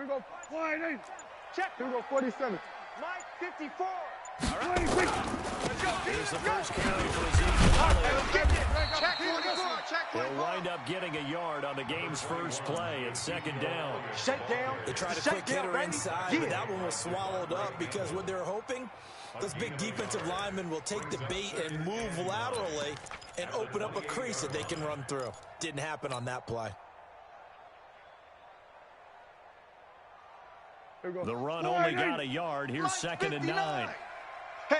Here we go. Wide 8. Check. Here we go. 47. Mike, 54. All right. Let's go. Here's the first carry for Ezekiel. Check 44. Check 44. He'll wind up getting a yard on the game's first play. It's second down. Shake down. They tried a quick hitter inside, but that one was swallowed up because what they're hoping, those big defensive linemen will take the bait and move laterally and open up a crease that they can run through. Didn't happen on that play. The run only got a yard. Here's second and 9. Hey.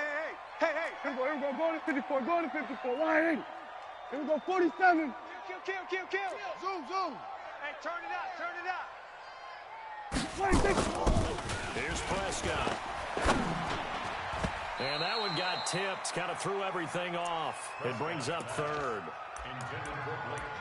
Here we go. Go to 54. Go to 54. Wide 8. Here we go. 47. Kill. Zoom. Hey, turn it up. 26. Here's Prescott. And that one got tipped. Kind of threw everything off. It brings up third.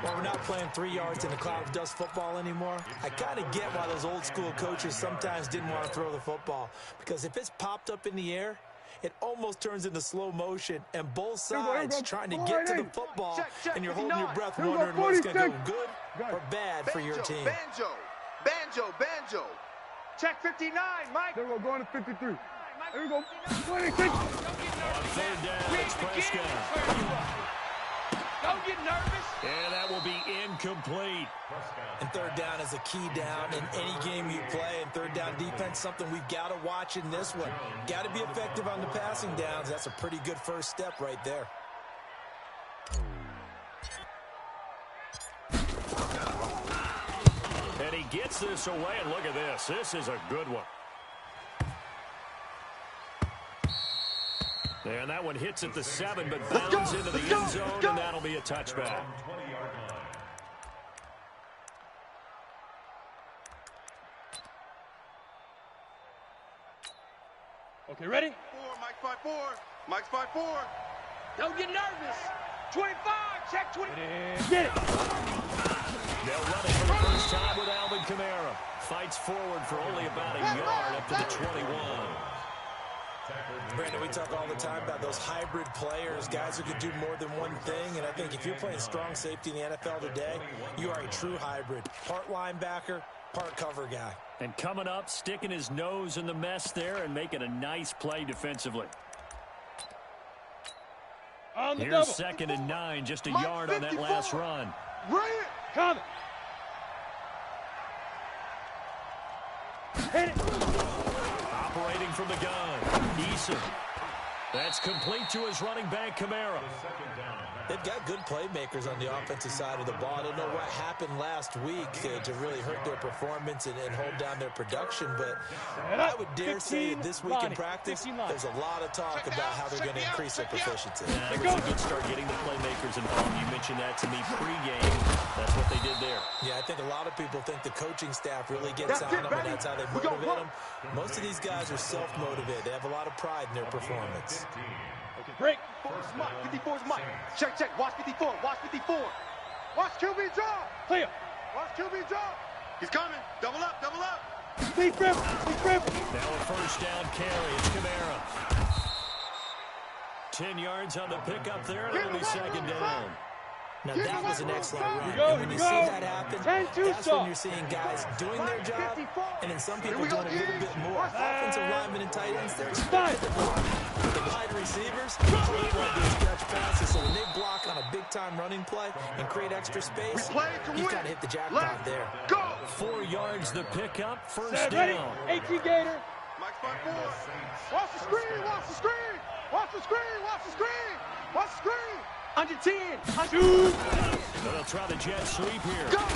Well, we're not playing 3 yards in a cloud of dust football anymore. I kind of get why those old school coaches sometimes didn't want to throw the football. Because if it's popped up in the air, it almost turns into slow motion, and both sides trying to get to the football, and you're holding your breath wondering what's going to go good or bad for your team. Banjo. Check 59, Mike. Here we go. Going to 53. Here we go. 26. On third down, it's Prescott. Don't get nervous. And that will be incomplete. And third down is a key down in any game you play. And third down defense, something we've got to watch in this one. Got to be effective on the passing downs. That's a pretty good first step right there. And he gets this away, and look at this. This is a good one. And that one hits at the 7, but bounds into the end zone, and that'll be a touchback. Okay, ready? Mike's 5-4. Don't get nervous. 25. Check 20. Get it. They'll run it for the first time with Alvin Kamara. Fights forward for only about a yard up to the 21. Brandon, we talk all the time about those hybrid players, guys who can do more than one thing, and I think if you're playing strong safety in the NFL today, you are a true hybrid. Part linebacker, part cover guy. And coming up, sticking his nose in the mess there and making a nice play defensively. Here's second and 9, just a yard on that last run. Bring it. Coming. Hit it. Operating from the gun, Eason. That's complete to his running back, Kamara. They've got good playmakers on the offensive side of the ball. I don't know what happened last week to really hurt their performance and hold down their production, but I would dare say that this week in practice, there's a lot of talk about how they're going to increase their proficiency. Yeah, it was a good start getting the playmakers involved. You mentioned that to me pregame. That's what they did there. Yeah, I think a lot of people think the coaching staff really gets on them, and that's how they motivate them. Most of these guys are self-motivated. They have a lot of pride in their performance. Okay, break. 54's Mike. Check. Watch 54. Watch QB draw. Clear. Watch QB draw. He's coming. Double up. Deep grip. Now a first down carry. It's Kamara. 10 yards on the pickup there, and it'll be second down. Now, that was an excellent run. And when you see that happen, that's when you're seeing guys doing their job, and then some people doing a little bit more. Offensive linemen and tight ends, they're expected to block. But the wide receivers, they want to do stretch passes, so when they block on a big-time running play and create extra space, you've got to hit the jackpot there. Go! 4 yards the pickup, first Set, down. ready? 18 Gator. Mike's 5-4. Watch the screen. Under 10. Shoot. They'll try the jet sweep here. Go. Run.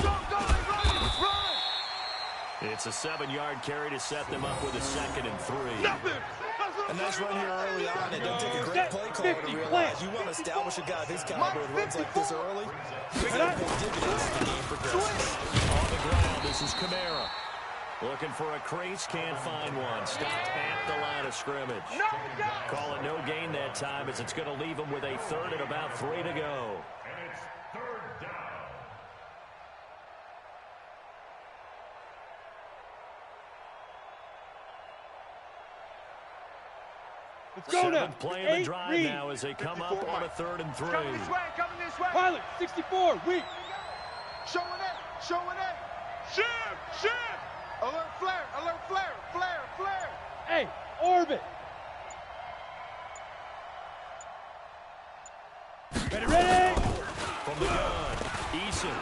It's a 7-yard carry to set them up with a 2nd and 3. Nothing. A nice run here early on. It doesn't take a great play caller to realize you want to establish a guy of his caliber with runs like this early. You're going to pay dividends as the game progresses. On the ground, this is Kamara. Looking for a crease, can't find one. Stopped at the line of scrimmage. Call it no gain that time as it's going to leave him with a 3rd and about 3 to go. And it's 3rd down. Let's go now. Play in the drive now as they come up on a 3rd and 3. Coming this way. Pilot, 64, weak. Showing it. Shift. Alert flare, alert flare, flare, flare. Hey, orbit. Ready? From the gun, Eason.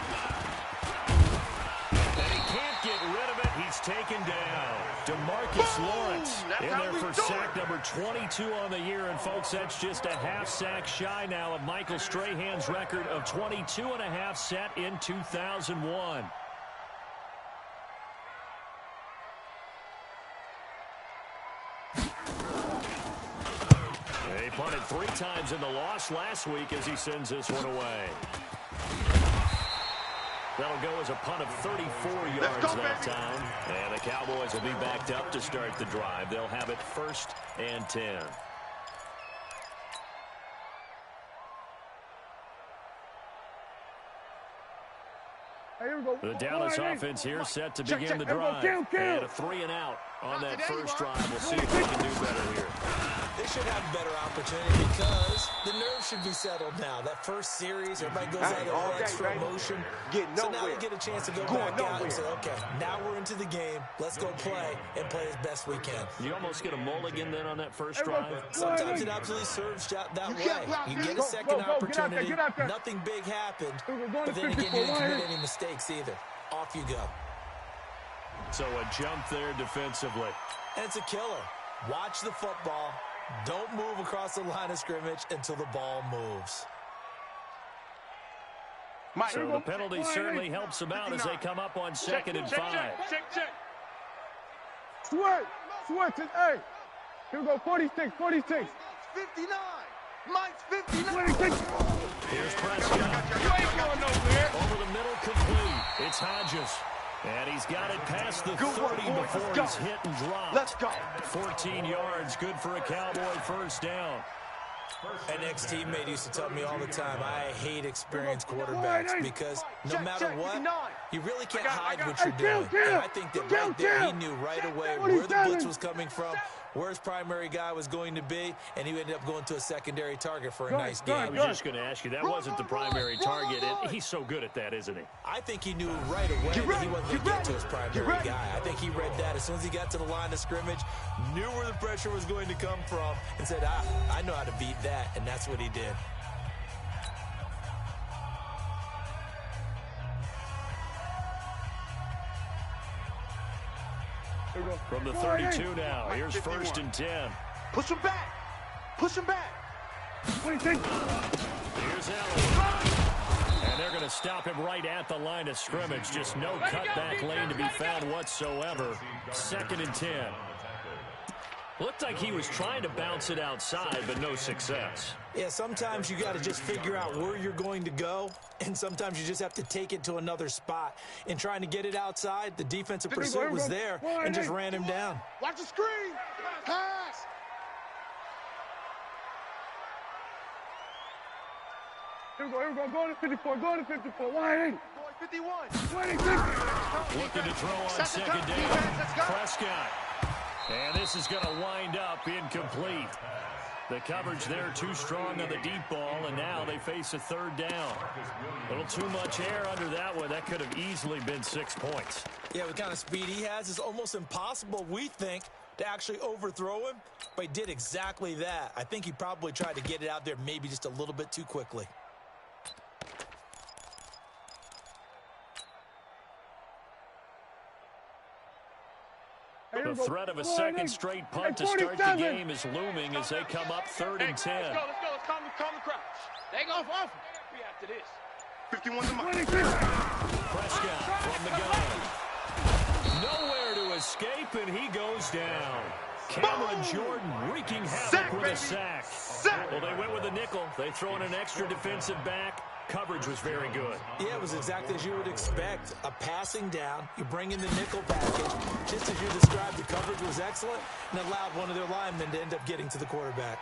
And he can't get rid of it. He's taken down. DeMarcus Lawrence in there for sack number 22 on the year. And, folks, that's just a half sack shy now of Michael Strahan's record of 22 and a half set in 2001. He punted 3 times in the loss last week as he sends this one away. That'll go as a punt of 34 yards that time. And the Cowboys will be backed up to start the drive. They'll have it 1st and 10. The Dallas offense here set to begin the drive. And a 3 and out on that first drive. We'll see if they can do better here. They should have a better opportunity because the nerves should be settled now. That first series, everybody goes out there all extra emotion. So now they get a chance to go back out and say, okay, now we're into the game. Let's go play and play as best we can. You almost get a mulligan then on that first drive. Sometimes it absolutely serves that way. You get a second opportunity. Nothing big happened. But then again, you didn't commit any mistakes either. Off you go. So a jump there defensively. And it's a killer. Watch the football. Don't move across the line of scrimmage until the ball moves. So the penalty certainly helps them out as they come up on 2nd and 5. Check. Sweat. Hey. Here we go. 46. 59. Mine's 59. 26. Here's Prescott. You ain't going nowhere. Over the middle, complete. It's Hodges. And he's got it past the 30 before he's hit and dropped. Let's go. 14 yards, good for a Cowboy first down. An ex-teammate used to tell me all the time, I hate experienced quarterbacks because no matter what, you really can't hide what you're doing. And I think that right there he knew right away where the blitz was coming from, where his primary guy was going to be, and he ended up going to a secondary target for a nice game. I was just going to ask you, that wasn't the primary target, and he's so good at that, isn't he? I think he knew right away that he wasn't going to get to his primary guy. I think he read that as soon as he got to the line of scrimmage, knew where the pressure was going to come from, and said, I know how to beat that, and that's what he did. From the 32 now, here's 1st and 10. Push him back. 26. Here's Allen. And they're going to stop him right at the line of scrimmage. Just no cutback lane to be found whatsoever. 2nd and 10. Looked like he was trying to bounce it outside, but no success. Yeah, sometimes you got to just figure out where you're going to go, and sometimes you just have to take it to another spot. In trying to get it outside, the defensive pursuit was there and just ran him down. Watch the screen. Pass. Here we go. Go to 54. Wide in. 51. 26. Looking to throw on 2nd down. Prescott. And this is going to wind up incomplete. The coverage there too strong on the deep ball, and now they face a 3rd down. A little too much air under that one. That could have easily been 6 points. Yeah, what kind of speed he has is almost impossible, we think, to actually overthrow him, but he did exactly that. I think he probably tried to get it out there maybe just a little bit too quickly. The threat of a second straight punt to start the game is looming as they come up 3rd and 10. Let's go. Calm the crowd. They go off. We after this. 51 to mine. Prescott from the gun. Nowhere to escape, and he goes down. Cameron Jordan wreaking havoc with a sack. Well, they went with a nickel. They throw in an extra defensive back. Coverage was very good. Yeah, it was exactly as you would expect. A passing down, you bring in the nickel package. Just as you described, the coverage was excellent and allowed one of their linemen to end up getting to the quarterback.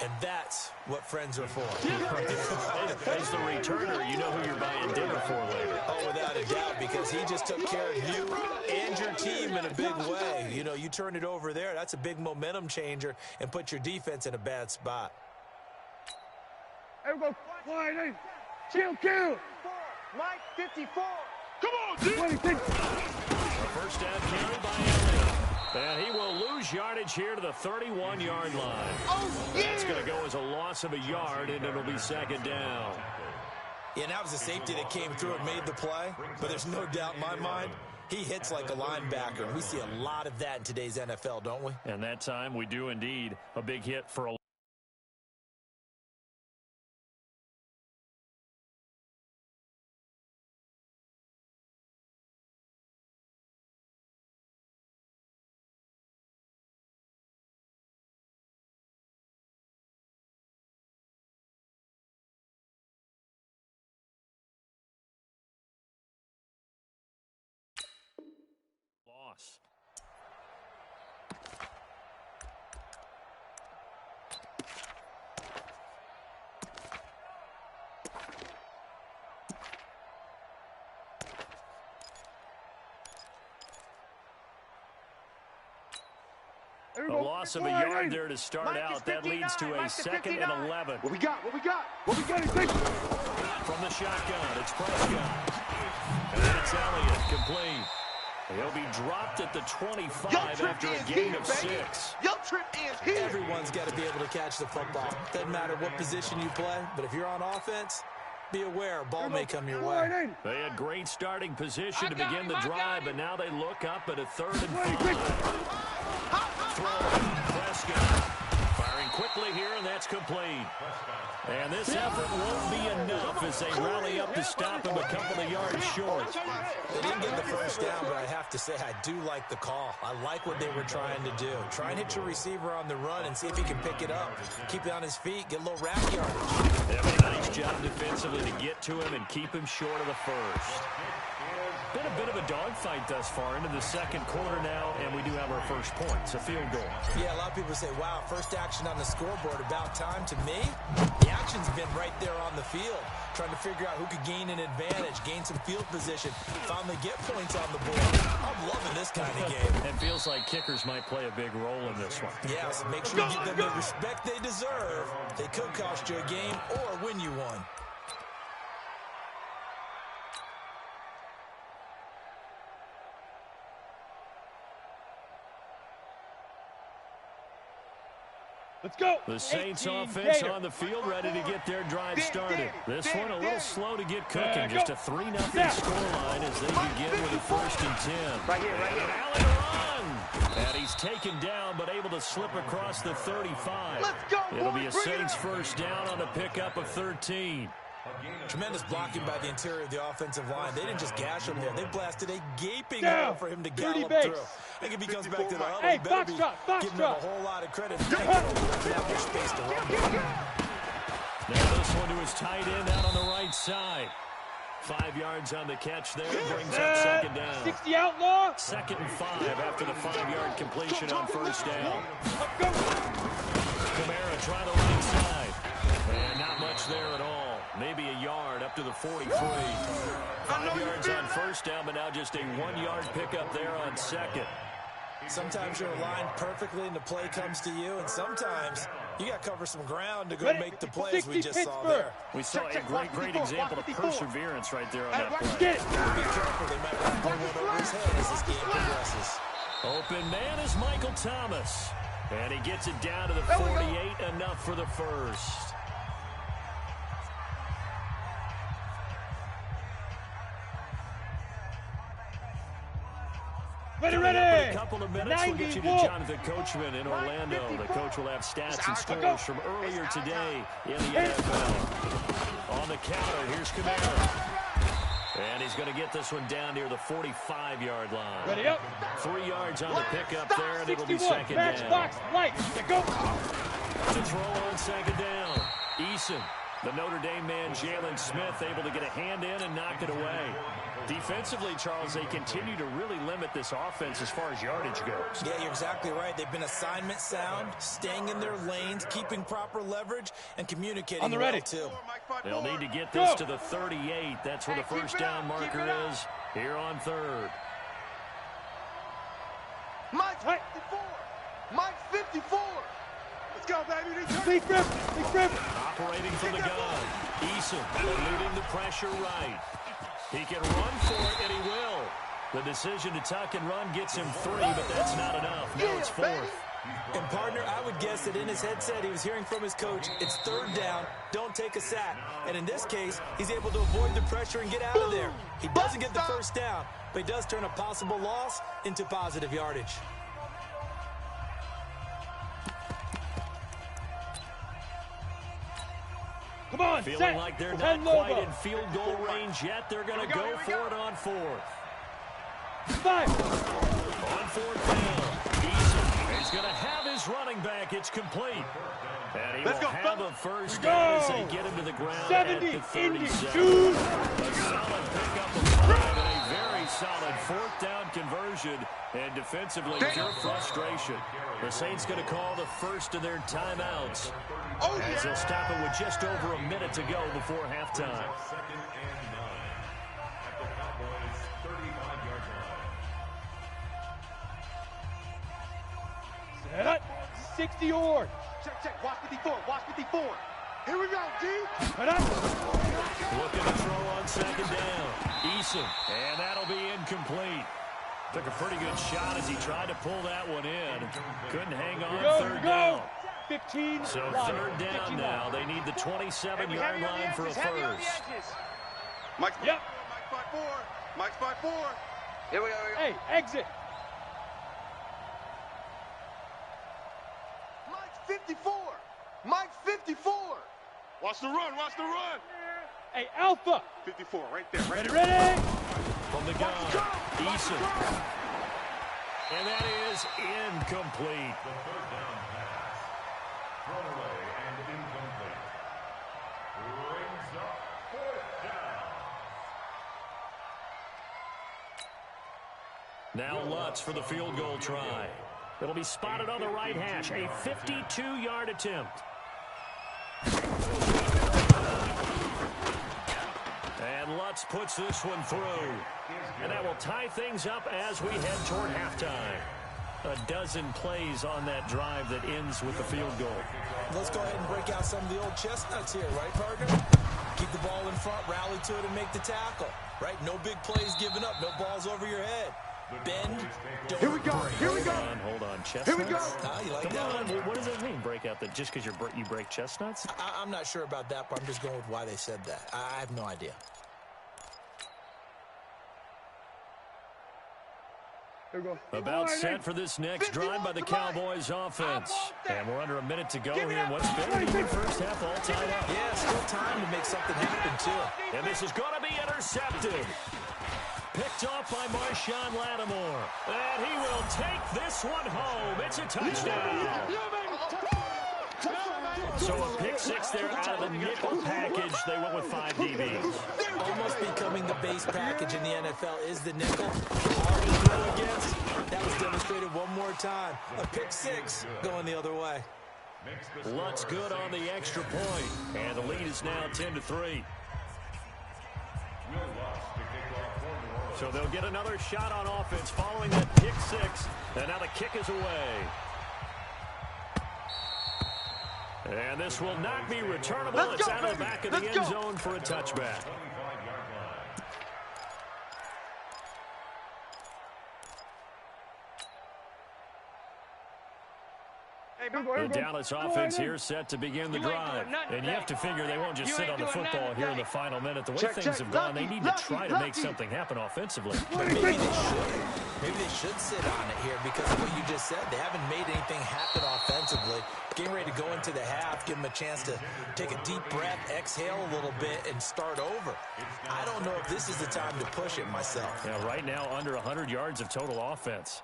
And that's what friends are for. As the returner, you know who you're buying dinner for later. Oh, without a doubt, because he just took care of you and your team in a big way. You know, you turn it over there, that's a big momentum changer and put your defense in a bad spot. Here we go. Wide in. Kill. Mike 54. Come on, G. 26. A first down carry by Elliott. And he will lose yardage here to the 31-yard line. Oh, yeah. That's going to go as a loss of a yard, and it'll be second down. Yeah, and that was a safety that came through and made the play. But there's no doubt in my mind, he hits like a linebacker. And we see a lot of that in today's NFL, don't we? And that time we do indeed. A big hit for a loss. A loss of a yard there to start out. That leads to a 2nd and 11. What we got? What we got? What we got? 6. From the shotgun, it's Prescott. And it's Elliott, complete. He'll be dropped at the 25 after a gain of 6. Yo, trip is here. Everyone's got to be able to catch the football. Doesn't matter what position you play, but if you're on offense, be aware a ball may come your way. They had great starting position to begin the drive, but now they look up at a 3rd and 5. Throw, Prescott. Firing quickly here, and that's complete. And this effort won't be enough as they rally up to stop him a couple of yards short. They didn't get the first down, but I have to say I do like the call. I like what they were trying to do. Try and hit your receiver on the run and see if he can pick it up. Keep it on his feet, get a little rack yardage. They have a nice job defensively to get to him and keep him short of the first. Been a bit of a dogfight thus far into the second quarter now, and we do have our first points, a field goal. Yeah, a lot of people say, wow, first action on the scoreboard, about time. To me, the action's been right there on the field, trying to figure out who could gain an advantage, gain some field position, finally get points on the board. I'm loving this kind of game. It feels like kickers might play a big role in this one. Yes, make sure you give them the respect they deserve. They could cost you a game or win you one. Let's go. The Saints offense on the field, ready to get their drive started. This one a little slow to get cooking. Just a 3-0 scoreline as they begin with a 1st and 10. Right here, right here. And Allen run. And he's taken down, but able to slip across the 35. Let's go, It'll boys. be a Saints first down on a pickup of 13. Tremendous blocking by the interior of the offensive line. They didn't just gash him there. They blasted a gaping hole for him to gallop through. I think if he comes back to the huddle, he better be giving him a whole lot of credit. Thank you. Have more space to run. Now this one to his tight end out on the right side. 5 yards on the catch there. Brings up 2nd down. 60 outlaw. 2nd and 5 after the 5-yard completion on first down. Kamara trying the right side. And not much there at all. Maybe a yard up to the 43. 5 yards on first down, but now just a 1-yard pickup there on 2nd. Sometimes you're aligned perfectly and the play comes to you, and sometimes you got to cover some ground to go make the plays we just saw there. We saw a great example of perseverance right there on that play. Get it. Be careful, they might want to pull one over his head as this game progresses. Open man is Michael Thomas. And he gets it down to the 48, enough for the first. Ready. In a couple of minutes, we'll get you to Jonathan Coachman in Orlando. The coach will have stats and scores from earlier today in the NFL. On the counter, here's Kamara. And he's going to get this one down near the 45-yard line. Ready up. 3 yards on the pickup there, and it'll be 2nd down. Box, right. Go. To throw on 2nd down. Eason, the Notre Dame man, Jalen Smith, able to get a hand in and knock it away. Defensively, Charles, they continue to really limit this offense as far as yardage goes. Yeah, you're exactly right. They've been assignment sound, staying in their lanes, keeping proper leverage, and communicating on the ready. Well, too. They'll need to get this to the 38. That's where the first down marker is here on 3rd. Mike's 54. Mike's 54. Let's go, baby. Big grip. Operating from the gun. Eason eluding the pressure right. He can run for it, and he will. The decision to tuck and run gets him 3, but that's not enough. Now it's 4th. And, partner, I would guess that in his headset he was hearing from his coach, it's 3rd down, don't take a sack. And in this case, he's able to avoid the pressure and get out of there. He doesn't get the first down, but he does turn a possible loss into positive yardage. Come on, Feeling like they're not quite in field goal range yet. They're going to go for it on 4th. 5. On 4th down. Eason. He's going to have his running back. It's complete. And he will have a first down as they get him to the ground 70 at the 37. Shoot. A solid pickup of 5 and a very solid 4th down conversion. And defensively, pure frustration. The Saints going to call the first of their timeouts. As they'll stop it with just over a minute to go before halftime. 2nd and 9 at the Cowboys' 35-yard line. Set. 60 yard. Check. Watch 54. Watch 54. Here we go, D. Cut up. Looking to throw on 2nd down. Eason. And that'll be incomplete. Took a pretty good shot as he tried to pull that one in. Couldn't hang on 3rd down. 15. So 3rd down now. They need the 27-yard line for a first. Mike's Yep. Mike's by 4. Here we go. Hey, exit. Mike's 54. Mike's 54. Watch the run. Hey, Alpha. 54 right there. Ready. From the gun, Eason. And that is incomplete. The 3rd down pass. Thrown away and incomplete. Brings up 4th down. Now Lutz for the field goal try. It'll be spotted on the right hash. A 52-yard attempt. And Lutz puts this one through. And that will tie things up as we head toward halftime. A dozen plays on that drive that ends with the field goal. Let's go ahead and break out some of the old chestnuts here, right, partner? Keep the ball in front, rally to it, and make the tackle, right? No big plays given up, no balls over your head. Bend, don't Here we go. break. Here we go. Hold on, chestnuts? Here we go. You like Come that on, one? what does that mean, break out that just because you break chestnuts? I'm not sure about that, but I'm just going with why they said that. I have no idea. Here we go. About set for this next drive by the Cowboys offense. And we're under a minute to go here in what's been the first half all tied up. Yeah, still time to make something happen, too. And this is going to be intercepted. Picked off by Marshawn Lattimore. And he will take this one home. It's a touchdown. So a pick 6 there out of the nickel package. They went with 5 DBs. Almost becoming the base package in the NFL is the nickel. Hard to throw against. That was demonstrated one more time. A pick 6 going the other way. Lutz good on the extra point. And the lead is now 10-3. So they'll get another shot on offense following that pick 6. And now the kick is away. And this will not be returnable. It's out of the back of the end zone for a touchback. The Dallas offense here set to begin the drive. And you have to figure they won't just sit on the football here in the final minute. The way things have gone, they need to try to make something happen offensively. But maybe they should. Maybe they should sit on it here because of what you just said. They haven't made anything happen offensively. Getting ready to go into the half, give them a chance to take a deep breath, exhale a little bit, and start over. I don't know if this is the time to push it myself. Yeah, right now under 100 yards of total offense.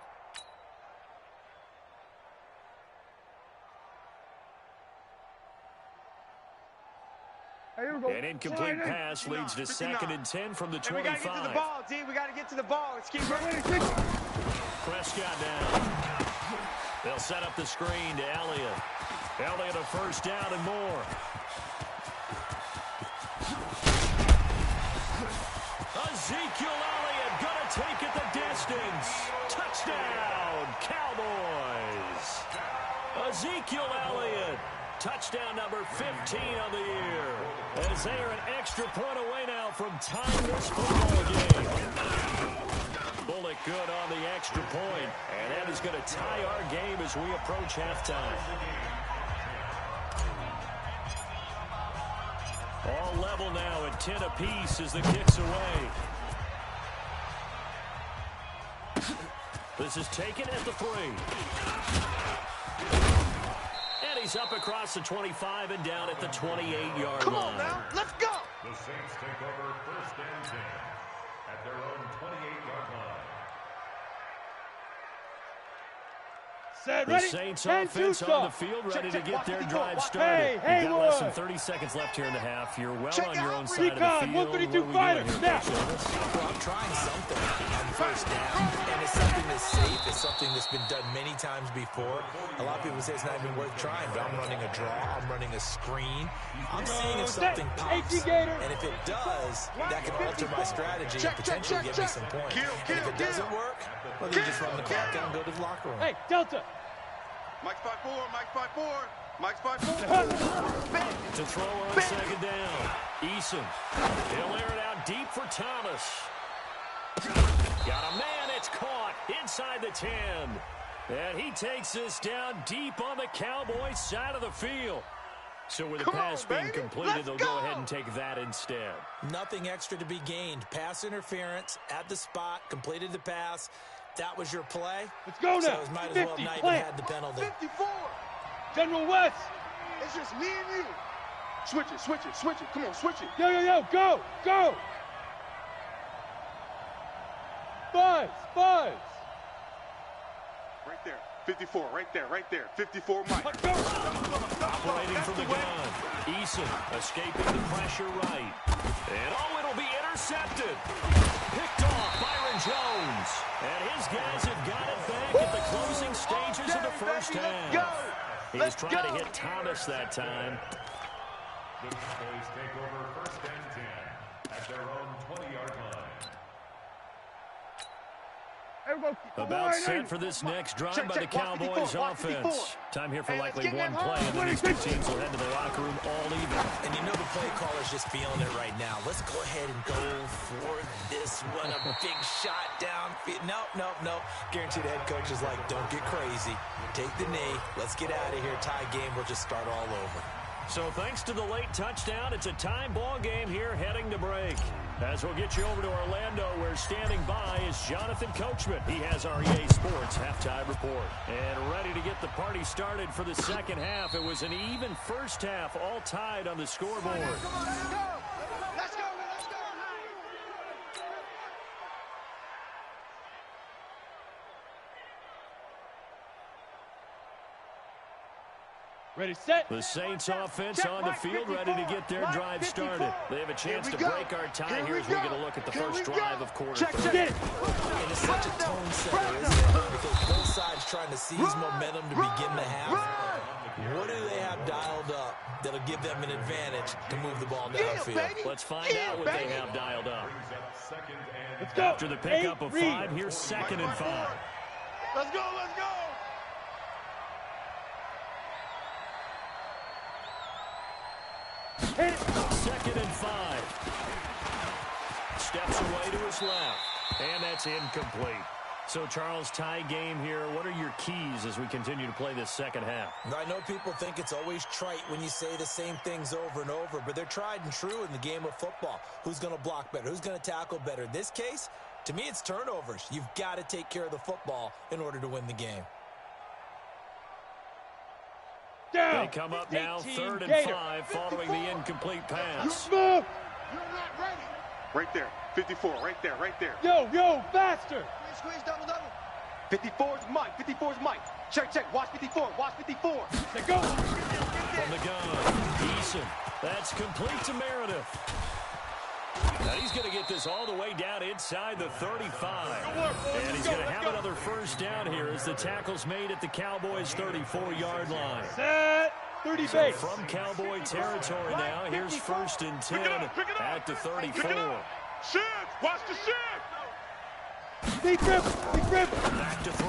An incomplete pass leads to 2nd and 10 from the 25. We got to get to the ball, D. We got to get to the ball. Let's keep running. Prescott down. They'll set up the screen to Elliott. Elliott a first down and more. Ezekiel Elliott going to take it the distance. Touchdown, Cowboys. Ezekiel Elliott touchdown number 15 on the year. As they are an extra point away now from tying this football game. Bullock good on the extra point, and that is going to tie our game as we approach halftime. All level now at 10 apiece as the kick's away. This is taken at the 3. And he's up across the 25 and down at the 28-yard line. Come on now, let's go! The Saints take over 1st and 10 at their own 28-yard line. Set, The ready? Saints And offense shoot on the off. field, ready Check, to get their watch the drive watch. started. Hey, You've got less than boy. 30 seconds left here in the half. You're well Check on your out own side of the recon, field. 132 What are we fighter, doing here, snap. Coach Davis? Well, I'm trying something on 1st down, and it's something that's safe. It's something that's been done many times before. A lot of people say it's not even worth trying, but I'm running a draw. I'm running a screen. I'm seeing if something pops. And if it does, that can alter my strategy and potentially give me some points. And if it doesn't work, well, then you just run the clock out and go to the locker room. Hey, Delta. Mike's 5-4, Mike's 5-4, Mike's 5-4. To throw on 2nd down. Eason. He'll air it out deep for Thomas. Got a man. It's caught inside the 10. And he takes this down deep on the Cowboys' side of the field. So with the pass being completed, they'll go ahead and take that instead. Nothing extra to be gained. Pass interference at the spot, completed the pass. That was your play. Let's go now. So it might as well 50, not even plant. had the penalty. 54. General West. It's just me and you. Switch it, switch it, switch it. Come on, switch it. Yo, yo, yo, go, go. Buzz, buzz. Right there. 54, right there, right there. 54, Mike. Let's go. Operating from the gun. Eason escaping the pressure right. And oh, it'll be intercepted. Picked off Byron Jones. And his guys have got it back at the closing stages of the first half. He was trying to hit Thomas that time. The Cowboys take over 1st and 10 at their own 20-yard line. About set for this next drive by the Cowboys offense. Time here for likely one play, and then these two teams will head to the locker room all even. And you know the play caller's just feeling it right now. Let's go ahead and go for this one. A big shot down. No. Guaranteed the head coach is like, don't get crazy. Take the knee. Let's get out of here. Tie game. We'll just start all over. So thanks to the late touchdown, it's a time ball game here heading to break. As we'll get you over to Orlando, where standing by is Jonathan Coachman. He has our EA Sports halftime report. And ready to get the party started for the second half. It was an even first half, all tied on the scoreboard. Come on, let's go. Let's go, let's go. Ready, set. The Saints offense on the field, ready to get their drive started. They have a chance to break our tie here as we get a look at the first drive of quarter three. Get it. And it's such a tone setter, isn't it? Because both sides trying to seize momentum to begin the half. What do they have dialed up that'll give them an advantage to move the ball downfield? Let's find out what they have dialed up. Let's go. After the pickup of 5, here's 2nd and 5. Let's go, let's go. Hit it. 2nd and 5. Steps away to his left. And that's incomplete. So, Charles, tie game here. What are your keys as we continue to play this second half? I know people think it's always trite when you say the same things over and over, but they're tried and true in the game of football. Who's going to block better? Who's going to tackle better? In this case, to me, it's turnovers. You've got to take care of the football in order to win the game. Down. They come up now, 3rd and Gator. 5, following the incomplete pass. Move. You're not ready. Right there. 54, right there, right there. Yo, faster. Squeeze, double. 54 is Mike. 54 is Mike. Check. Watch 54. Watch 54. Let's go. From the gun, Eason. That's complete to Meredith. Now he's going to get this all the way down inside the 35. And he's going to have another first down here as the tackle's made at the Cowboys' 34-yard line. Set. 30 So base. from Cowboy territory now, here's 1st and 10 at the 34. Shift. Watch the shift. Deep grip. Back to throw.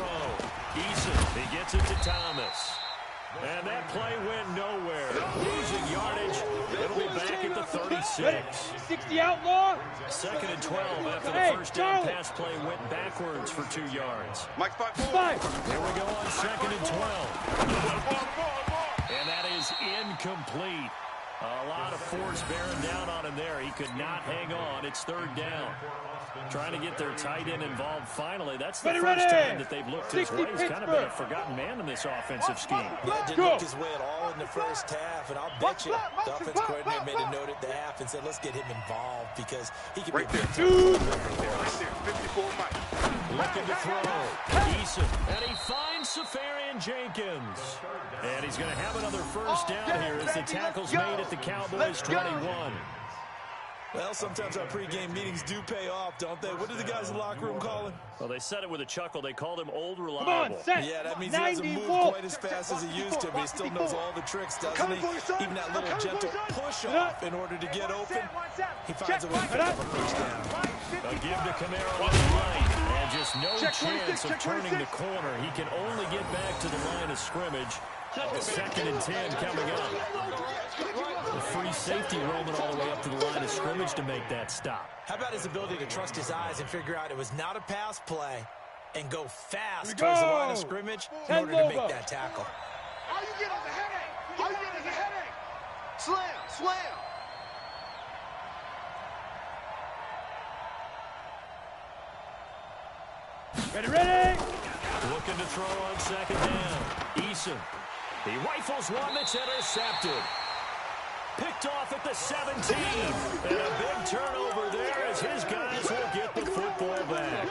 Eason, he gets it to Thomas. And that play went nowhere. Losing yardage. It'll be back at the 36. 60 outlaw. 2nd and 12 after the first down pass play went backwards for 2 yards. Mike's 5. Here we go on 2nd and 12. And that is incomplete. A lot of force bearing down on him there. He could not hang on. It's 3rd down. Trying to get their tight end involved finally. That's the first time that they've looked his way. He's kind of been a forgotten man in this offensive scheme. Yeah, didn't look his way at all in the first half, and I'll bet you the offense coordinator made a note at the half and said, let's get him involved because he can be Right there. Right there. 54 Mike. Looking to throw. Eason. And he finds Safarian Jenkins. And he's going to have another first down here as the tackle's made at the Cowboys 21. Well, sometimes our pregame meetings do pay off, don't they? What did the guys in the locker room call him? Well, they said it with a chuckle. They called him Old Reliable. Yeah, that means he doesn't move quite as fast as he used to, but he still knows all the tricks, doesn't he? Even that little gentle push-off in order to get open, he finds a way to pick up a first down. A give to Camaro on the right, and just no chance of turning the corner. He can only get back to the line of scrimmage. 2nd and 10 coming up. The free safety roaming all the way up to the line of scrimmage to make that stop. How about his ability to trust his eyes and figure out it was not a pass play and go fast towards the line of scrimmage in order to make that tackle? All you get is a headache. All you get is a headache. Slam. Ready. Looking to throw on 2nd down. Eason. He rifles one that's intercepted. Picked off at the 17. And a big turnover there as his guys will get the football back.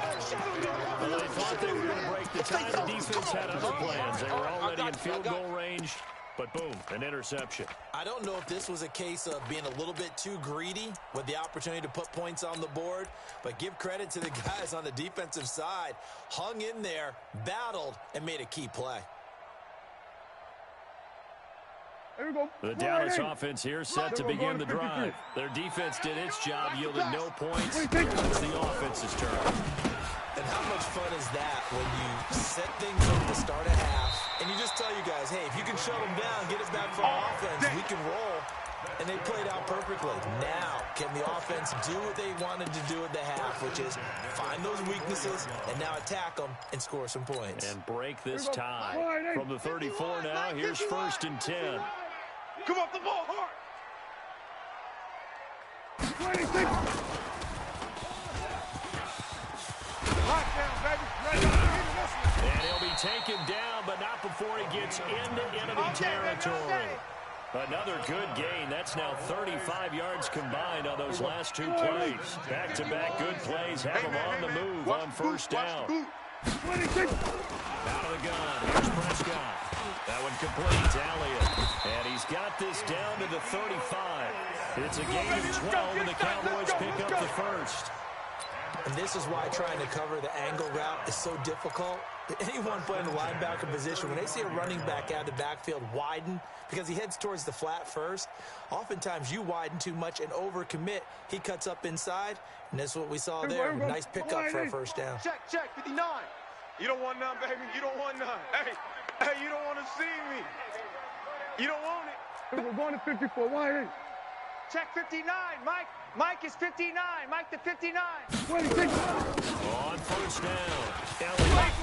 Well, they thought they were going to break the tie. The defense had other plans. They were already in field goal range. But boom, an interception. I don't know if this was a case of being a little bit too greedy with the opportunity to put points on the board, but give credit to the guys on the defensive side. Hung in there, battled, and made a key play. The Dallas offense here set to begin the drive. Their defense did its job, yielding no points. It's the offense's turn. And how much fun is that when you set things up to start a half, and you just tell you guys, hey, if you can shut them down, get us back for offense, we can roll. And they played out perfectly. Now, can the offense do what they wanted to do at the half, which is find those weaknesses and now attack them and score some points. And break this tie. From the 34 now, here's 1st and 10. Come off the ball hard. 26. Lockdown, baby. And he'll be taken down, but not before he gets into enemy territory. Another good gain. That's now 35 yards combined on those last 2 plays. Back-to-back good plays have him on the move on 1st down. 26. Out of the gun. Here's Prescott. That one complete to Elliott. And he's got this down to the 35. It's a gain of 12, and the Cowboys pick up the first. And this is why trying to cover the angle route is so difficult. Anyone playing the linebacker position, when they see a running back out of the backfield widen because he heads towards the flat first, oftentimes you widen too much and overcommit. He cuts up inside, and that's what we saw there. Nice pickup for a first down. Check, 59. You don't want none, baby. You don't want none. Hey, you don't want to see me. You don't want it. We're going to 54. Why ain't? Check 59, Mike. Mike is 59. Mike to 59. 26. On 1st down. Elliott.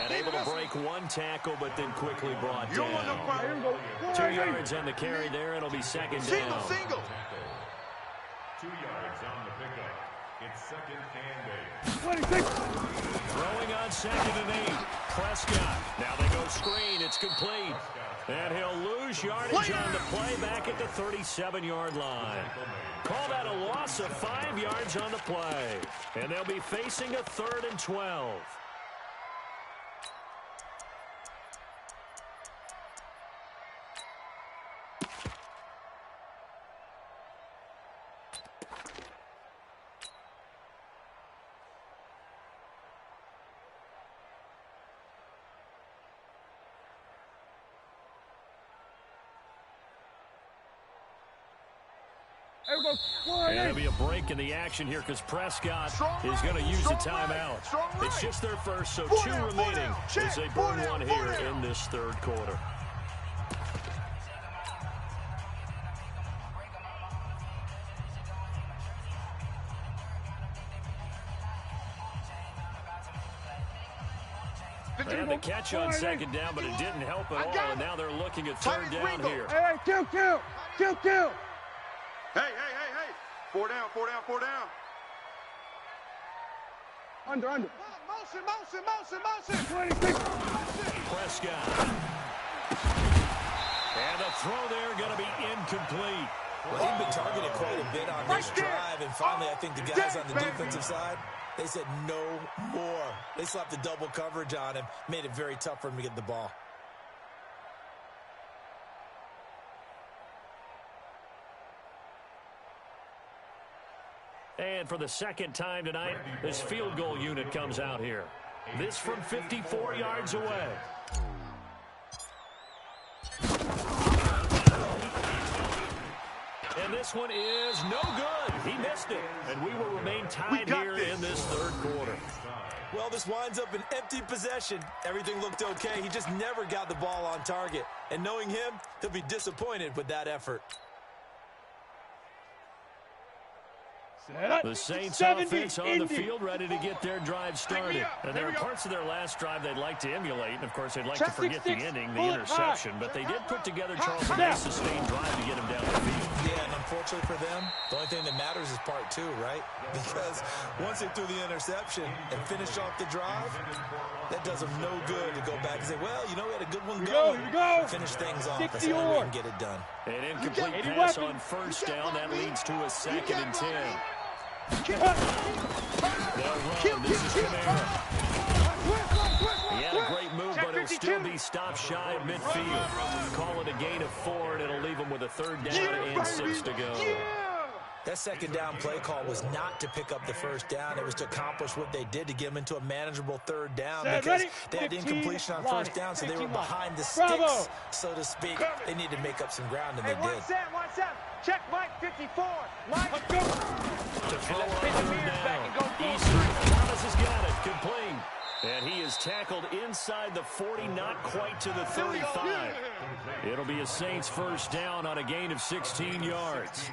And able to break one tackle, but then quickly brought down. 2 yards on the carry there. It'll be 2nd down. Single. 2 yards on the pickup. It's 2nd and 8. 26. Throwing on 2nd and 8. Prescott. Now they go screen. It's complete. And he'll lose yardage on the play back at the 37-yard line. Call that a loss of 5 yards on the play. And they'll be facing a 3rd and 12. And there'll be a break in the action here because Prescott is going to use a timeout. It's just their first, so 2 remaining as they burn one here in this 3rd quarter. They had the catch on second down, but it didn't help at all, and now they're looking at third down here. Hey, kill. Hey. 4 down. Under. Motion. 26. Prescott. And the throw there going to be incomplete. Well, he'd been targeted quite a bit on this drive, and finally I think the guys on the defensive side, they said no more. They slapped the double coverage on him, made it very tough for him to get the ball. And for the second time tonight, this field goal unit comes out here. This from 54 yards away. And this one is no good. He missed it. And we will remain tied here in this third quarter. Well, this winds up an empty possession. Everything looked okay. He just never got the ball on target. And knowing him, he'll be disappointed with that effort. The Saints offense on the field ready to get their drive started. And there are parts of their last drive they'd like to emulate. And, of course, they'd like to forget the ending, the interception. But they did put together, Charles, a nice sustained drive to get him down the field. Yeah, and unfortunately for them, the only thing that matters is part two, right? Because once they threw the interception and finished off the drive, that does them no good to go back and say, well, you know, we had a good one going. Finish things off. That's the only way we can get it done. An incomplete pass on first down. That leads to a 2nd and 10. They'll run. This is Kamara. He had a great move, but he'll still be stopped shy of midfield. Call it a gain of 4, and it'll leave him with a 3rd down and 6 to go. That second down play call was not to pick up the first down. It was to accomplish what they did to get them into a manageable 3rd down because they had incompletion on first down, so they were behind the sticks, so to speak. They needed to make up some ground, and they did. Watch out. Check Mike 54. Mike. To throw on 3rd down. Thomas has got it. Complete. And he is tackled inside the 40, not quite to the 35. It'll be a Saints first down on a gain of 16 yards.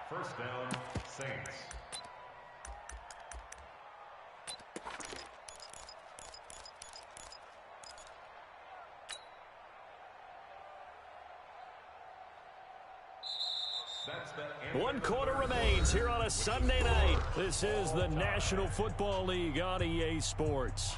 First down, Saints. One quarter remains here on a Sunday night. This is the National Football League on EA Sports.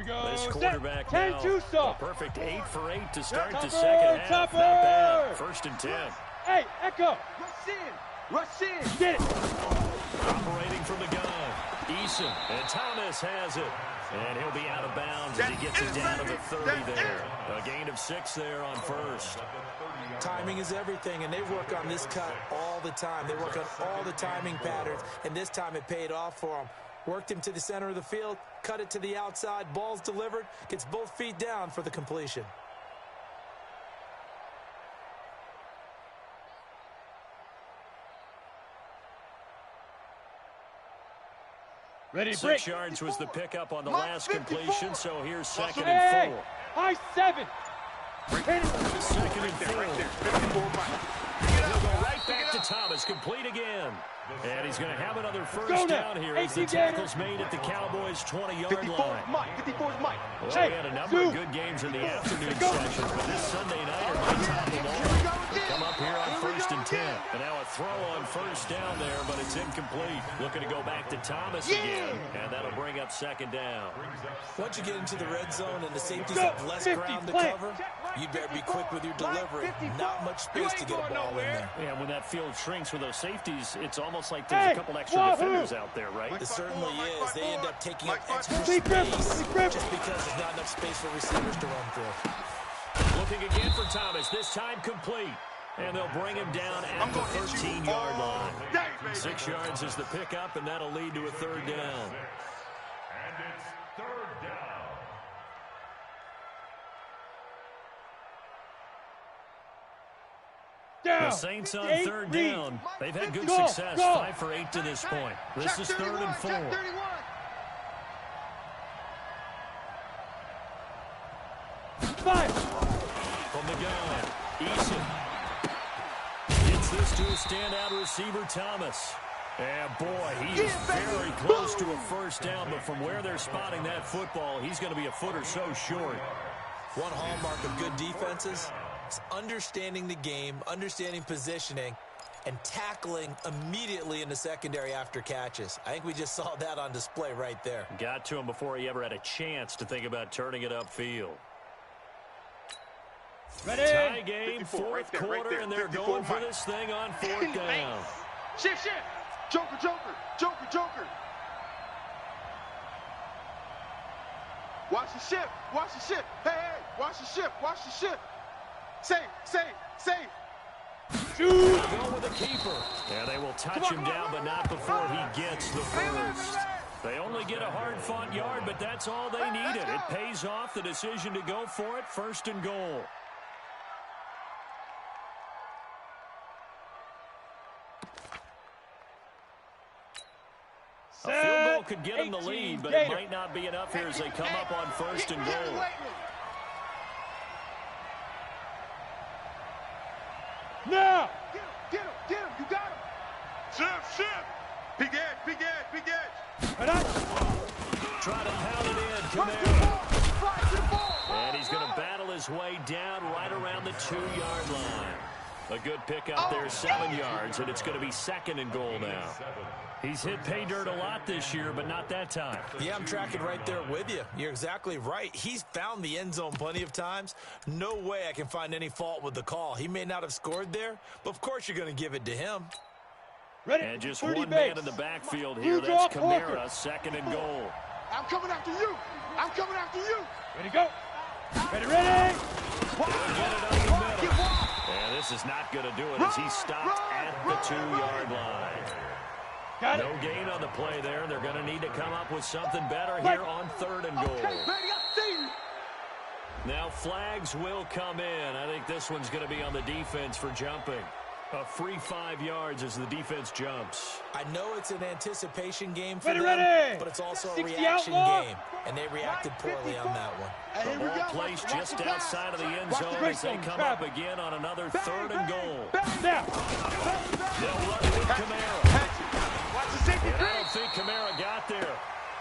This quarterback now, a perfect 8 for 8 to start the second half. Not bad. 1st and 10. Hey, Echo. Rush in. Get it. Operating from the gun. Eason, and Thomas has it. And he'll be out of bounds as he gets it down to the 30 there. A gain of 6 there on first. Timing is everything, and they work on this cut all the time. They work on all the timing patterns, and this time it paid off for them. Worked him to the center of the field, cut it to the outside, ball's delivered, gets both feet down for the completion. Ready, 6 yards was the pickup on the last completion, so here's 2nd and 4. High 7. 2nd and 4. He'll go right back to Thomas, complete again. And he's going to have another first down here as the tackle's made at the Cowboys' 20-yard line. 54's Mike. Well, we had a number of good games in the afternoon sessions, but this Sunday nighter might top them all. Come up here on 1st and 10. And now a throw on first down there, but it's incomplete. Looking to go back to Thomas again, and that'll bring up 2nd down. Once you get into the red zone and the safeties have less ground to cover, you better be quick with your delivery. Not much space to get a ball in there. Yeah, when that field shrinks with those safeties, it's almost like there's a couple extra defenders out there, right? It certainly is. They end up taking up extra space just because there's not enough space for receivers to run through. Looking again for Thomas, this time complete. And they'll bring him down at the 13-yard line. 6 yards is the pickup, and that'll lead to a 3rd down. And it's 3rd down. down. The Saints on 58, third read. down. They've had good Go, success, go. 5 for 8 to this point. This is 3rd and 4. Check 31. 5. From the gun, Eason gets this to a standout receiver, Thomas. And boy, he is very close to a first down, but from where they're spotting that football, he's going to be a foot or so short. One hallmark of good defenses is understanding the game, understanding positioning, and tackling immediately in the secondary after catches. I think we just saw that on display right there. Got to him before he ever had a chance to think about turning it upfield. Ready? Tie game, 54, fourth right there, quarter, and they're 54, going for Mike. this thing on 4th down. Shift, shift. Joker, Joker, Joker, Joker. Watch the ship, watch the ship. Hey, hey, watch the ship, watch the ship. Safe, safe, safe. Shoot. Go with the keeper. Yeah, they will touch him down, but not before he gets the first. They only get a hard-fought yard, but that's all they needed. It pays off the decision to go for it, 1st and goal. A field goal could get them the lead, but it might not be enough here as they come up on 1st and goal. Now. Get him, you got him. Shift, shift. Big edge, big edge, big edge. Right on. Try to pound it in, Fly to the Kamara. ball, fly to the ball. And he's going to battle his way down right around the 2-yard line. A good pickup there, 7 yards, and it's going to be 2nd and goal now. He's hit pay dirt a lot this year, but not that time. Yeah, I'm tracking right there with you. You're exactly right. He's found the end zone plenty of times. No way I can find any fault with the call. He may not have scored there, but of course you're going to give it to him. Ready. And just 30 one base. man in the backfield Blue here. draw, That's Kamara, Walker. 2nd and goal. I'm coming after you. I'm coming after you. Ready, go. Ready, ready. Get it up the middle. And this is not going to do it as he's stopped at the 2-yard line. Got it. No gain on the play there. They're going to need to come up with something better here on 3rd and goal. Okay, baby, I see you. Now flags will come in. I think this one's going to be on the defense for jumping. A free 5 yards as the defense jumps. I know it's an anticipation game for Ready, them, ready. but it's also a 60 reaction outlaw. game, and they reacted poorly on that one. Hey, here The we ball go. placed Watch just the pass. outside of the end Watch zone the as they zone. come Trap. up again on another 3rd and goal. Now. They'll run it with Kamara. Watch the safety. And I don't think Kamara got there.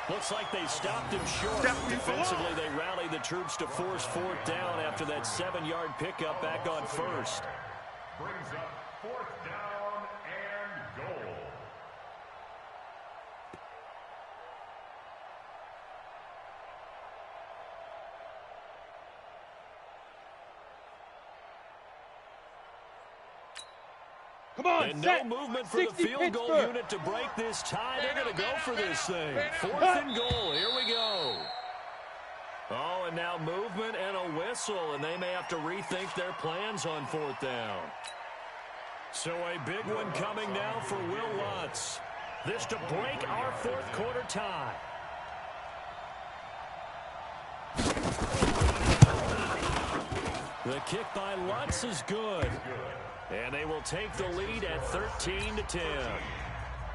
Looks like they stopped him short. Defensively, they rallied the troops to force 4th down after that 7-yard pickup back on 1st. Brings up 4th down and goal. Come on, And set. no movement for the 60 field goal Pittsburgh. unit to break this tie. They're going to go for this thing. 4th and goal. Here we go. Oh, and now movement and a whistle, and they may have to rethink their plans on 4th down. So a big one coming now for Will Lutz. This to break our 4th quarter tie. The kick by Lutz is good. And they will take the lead at 13-10.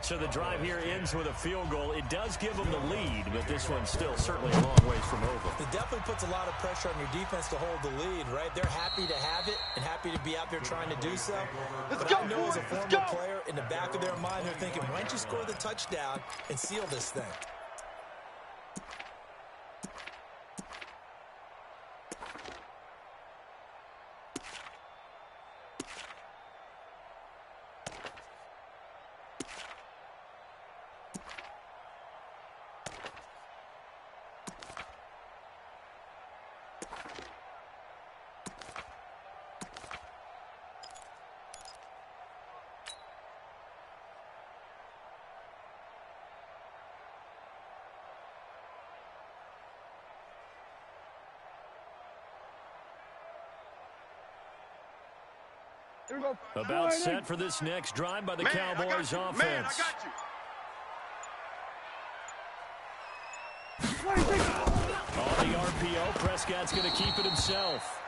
So the drive here ends with a field goal. It does give them the lead, but this one's still certainly a long ways from over. It definitely puts a lot of pressure on your defense to hold the lead, right? They're happy to have it and happy to be out there trying to do so. But I know as a former player, in the back of their mind, they're thinking, why don't you score the touchdown and seal this thing? Here we go. About set for this next drive by the Cowboys offense. Man, I got you. On the RPO, Prescott's going to keep it himself.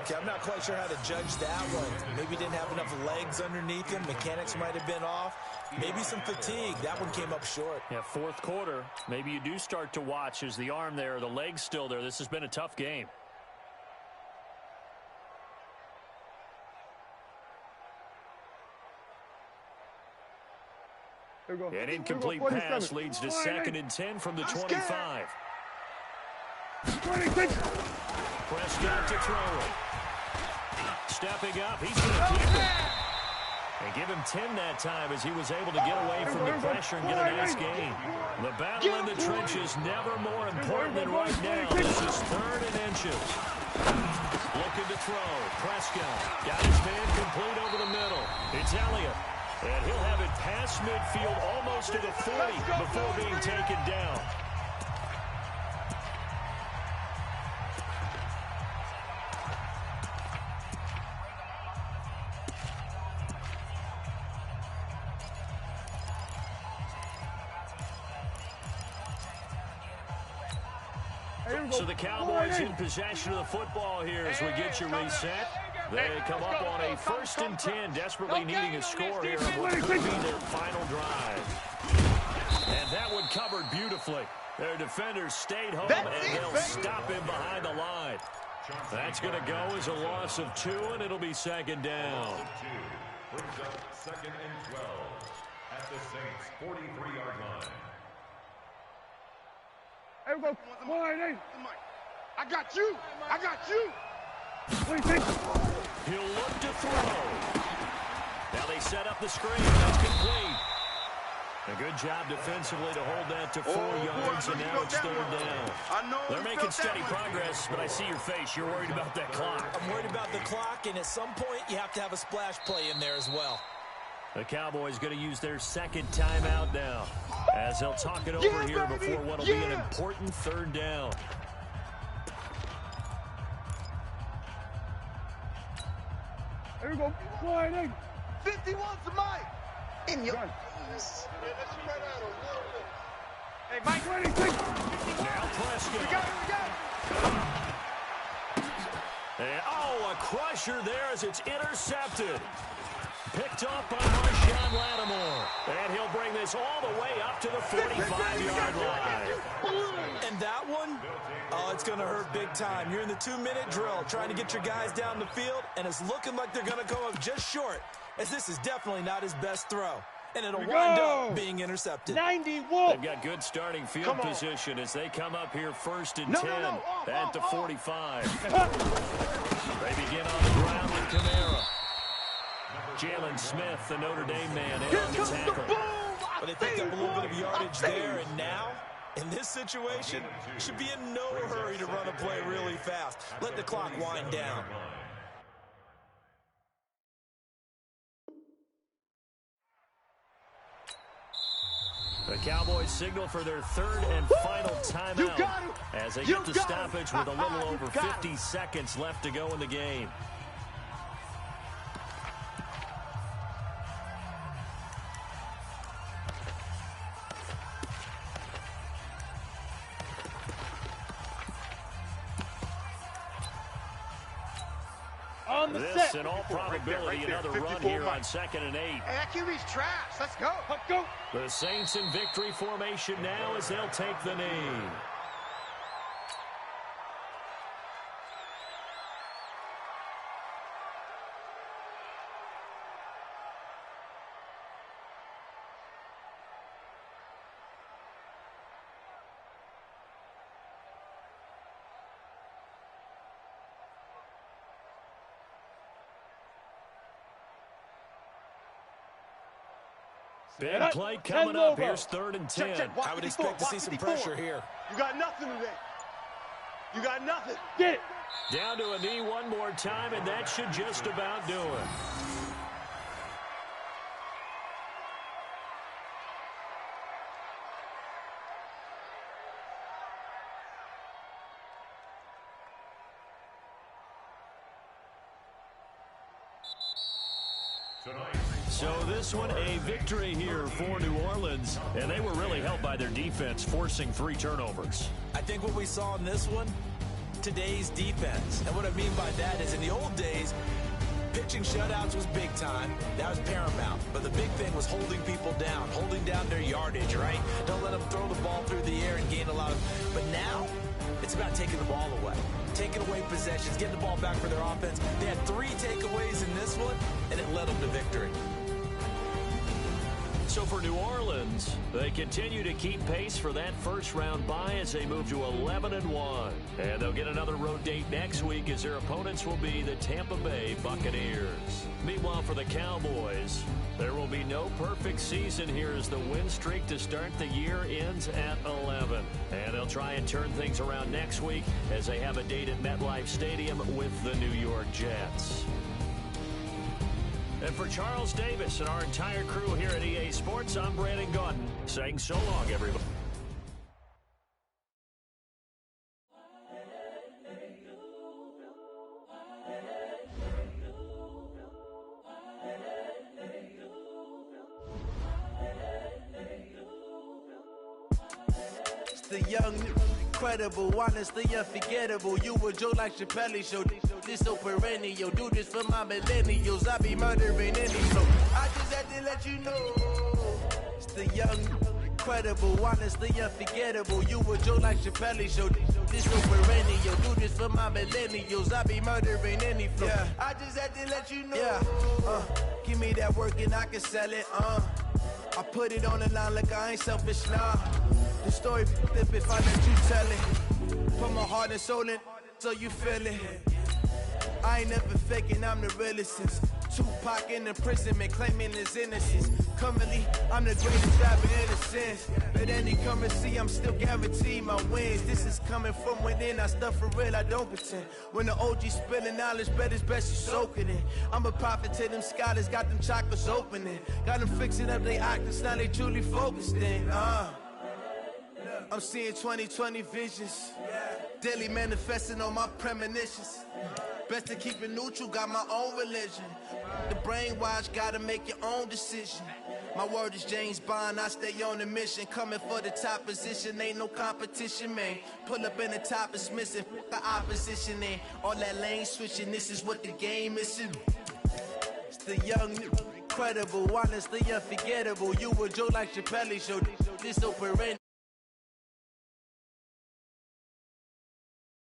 Okay, I'm not quite sure how to judge that one. Maybe didn't have enough legs underneath him. Mechanics might have been off. Maybe some fatigue. That one came up short. Yeah, fourth quarter. Maybe you do start to watch. Is the arm there, the leg's still there? This has been a tough game. An incomplete pass leads to 2nd and 10 from the 25. Prescott to throw it. Stepping up, he's going to keep it. And give him 10 that time as he was able to get away from the pressure and get a nice gain. The battle in the trenches never more important than right now. This is 3rd and inches. Looking to throw. Prescott got his man complete over the middle. It's Elliott. And he'll have it past midfield almost to the 40 before being taken down. So the Cowboys in possession of the football here as we get you reset. They come up on a 1st and 10, desperately needing a score here on what could be their final drive. And that one covered beautifully. Their defenders stayed home, and they'll stop him behind the line. That's going to go as a loss of 2, and it'll be 2nd down. Brings up 2nd and 12 at the Saints' 43-yard line. Hey, go. I got you. I got you. He'll look to throw. Now they set up the screen. That's complete. A good job defensively to hold that to 4 yards, and now it's 3rd down. They're making steady progress, but I see your face. You're worried about that clock. I'm worried about the clock, and at some point you have to have a splash play in there as well. The Cowboys going to use their 2nd timeout now as they'll talk it over here before what will be an important 3rd down. Here we go. 51's the mic. In your face. Hey, Mike. Now Prescott. We got it. And, a crusher there as it's intercepted. Picked up by Marshawn Lattimore. And he'll bring this all the way up to the 45-yard line. And that one, it's going to hurt big time. You're in the 2-minute drill trying to get your guys down the field, and it's looking like they're going to come up just short, as this is definitely not his best throw. And it'll wind up being intercepted. 91. They've got good starting field position as they come up here 1st and 10 at the 45. They begin on the ground with Kamara. Jalen Smith, the Notre Dame man, in on the tackle. But they picked up a little bit of yardage there, and now, in this situation, should be in no hurry to run a play really fast. Let the clock wind down. The Cowboys signal for their 3rd and final timeout as they get the stoppage with a little over 50 seconds left to go in the game. This, in all probability, another run here on 2nd and 8. Hey, that QB's trash. Let's go. Let's go. The Saints in victory formation now as they'll take the knee. Big play coming up. Here's 3rd and 10. I would expect to see some pressure here. You got nothing today. You got nothing. Get it. Down to a knee one more time, and that should just about do it. So this one, a victory here for New Orleans, and they were really helped by their defense, forcing 3 turnovers. I think what we saw in this one, today's defense. And what I mean by that is in the old days, pitching shutouts was big time. That was paramount. But the big thing was holding people down, holding down their yardage, right? Don't let them throw the ball through the air and gain a lot of... But now, it's about taking the ball away. Taking away possessions, getting the ball back for their offense. They had 3 takeaways in this one, and it led them to victory. So for New Orleans, they continue to keep pace for that first-round bye as they move to 11-1. And they'll get another road date next week as their opponents will be the Tampa Bay Buccaneers. Meanwhile, for the Cowboys, there will be no perfect season here as the win streak to start the year ends at 11. And they'll try and turn things around next week as they have a date at MetLife Stadium with the New York Jets. And for Charles Davis and our entire crew here at EA Sports, I'm Brandon Gaudin saying so long, everybody. It's the young, incredible, honestly unforgettable. You a Joe like Chappelle show. This so perennial. Do this for my millennials. I be murdering any flow. I just had to let you know. It's the young, incredible, honestly unforgettable. You a Joe like Chappelle show. This so perennial. Do this for my millennials. I be murdering any flow. Yeah. I just had to let you know. Yeah. Give me that work and I can sell it. I put it on the line like I ain't selfish, nah. The story flip if I let you tell it. Put my heart and soul in so you feel it. I ain't never faking, I'm the realest since Tupac in imprisonment, claiming his innocence. Currently, I'm the greatest rapper in a sense. But any currency, I'm still guaranteed my wins. This is coming from within, I stuff for real, I don't pretend. When the OG spilling knowledge, bet it's best you soak it in. I'm a prophet to them scholars, got them chakras opening. Got them fixing up they octaves, now they truly focused in. I'm seeing 2020 visions. Daily manifesting on my premonitions. Best to keep it neutral, got my own religion. The brainwash, gotta make your own decision. My word is James Bond, I stay on a mission. Coming for the top position, ain't no competition, man. Pull up in the top, it's missing, the opposition, and all that lane switching, this is what the game is. It's the young, incredible, honestly unforgettable. You a Joe like Chappelle show, this so perennial.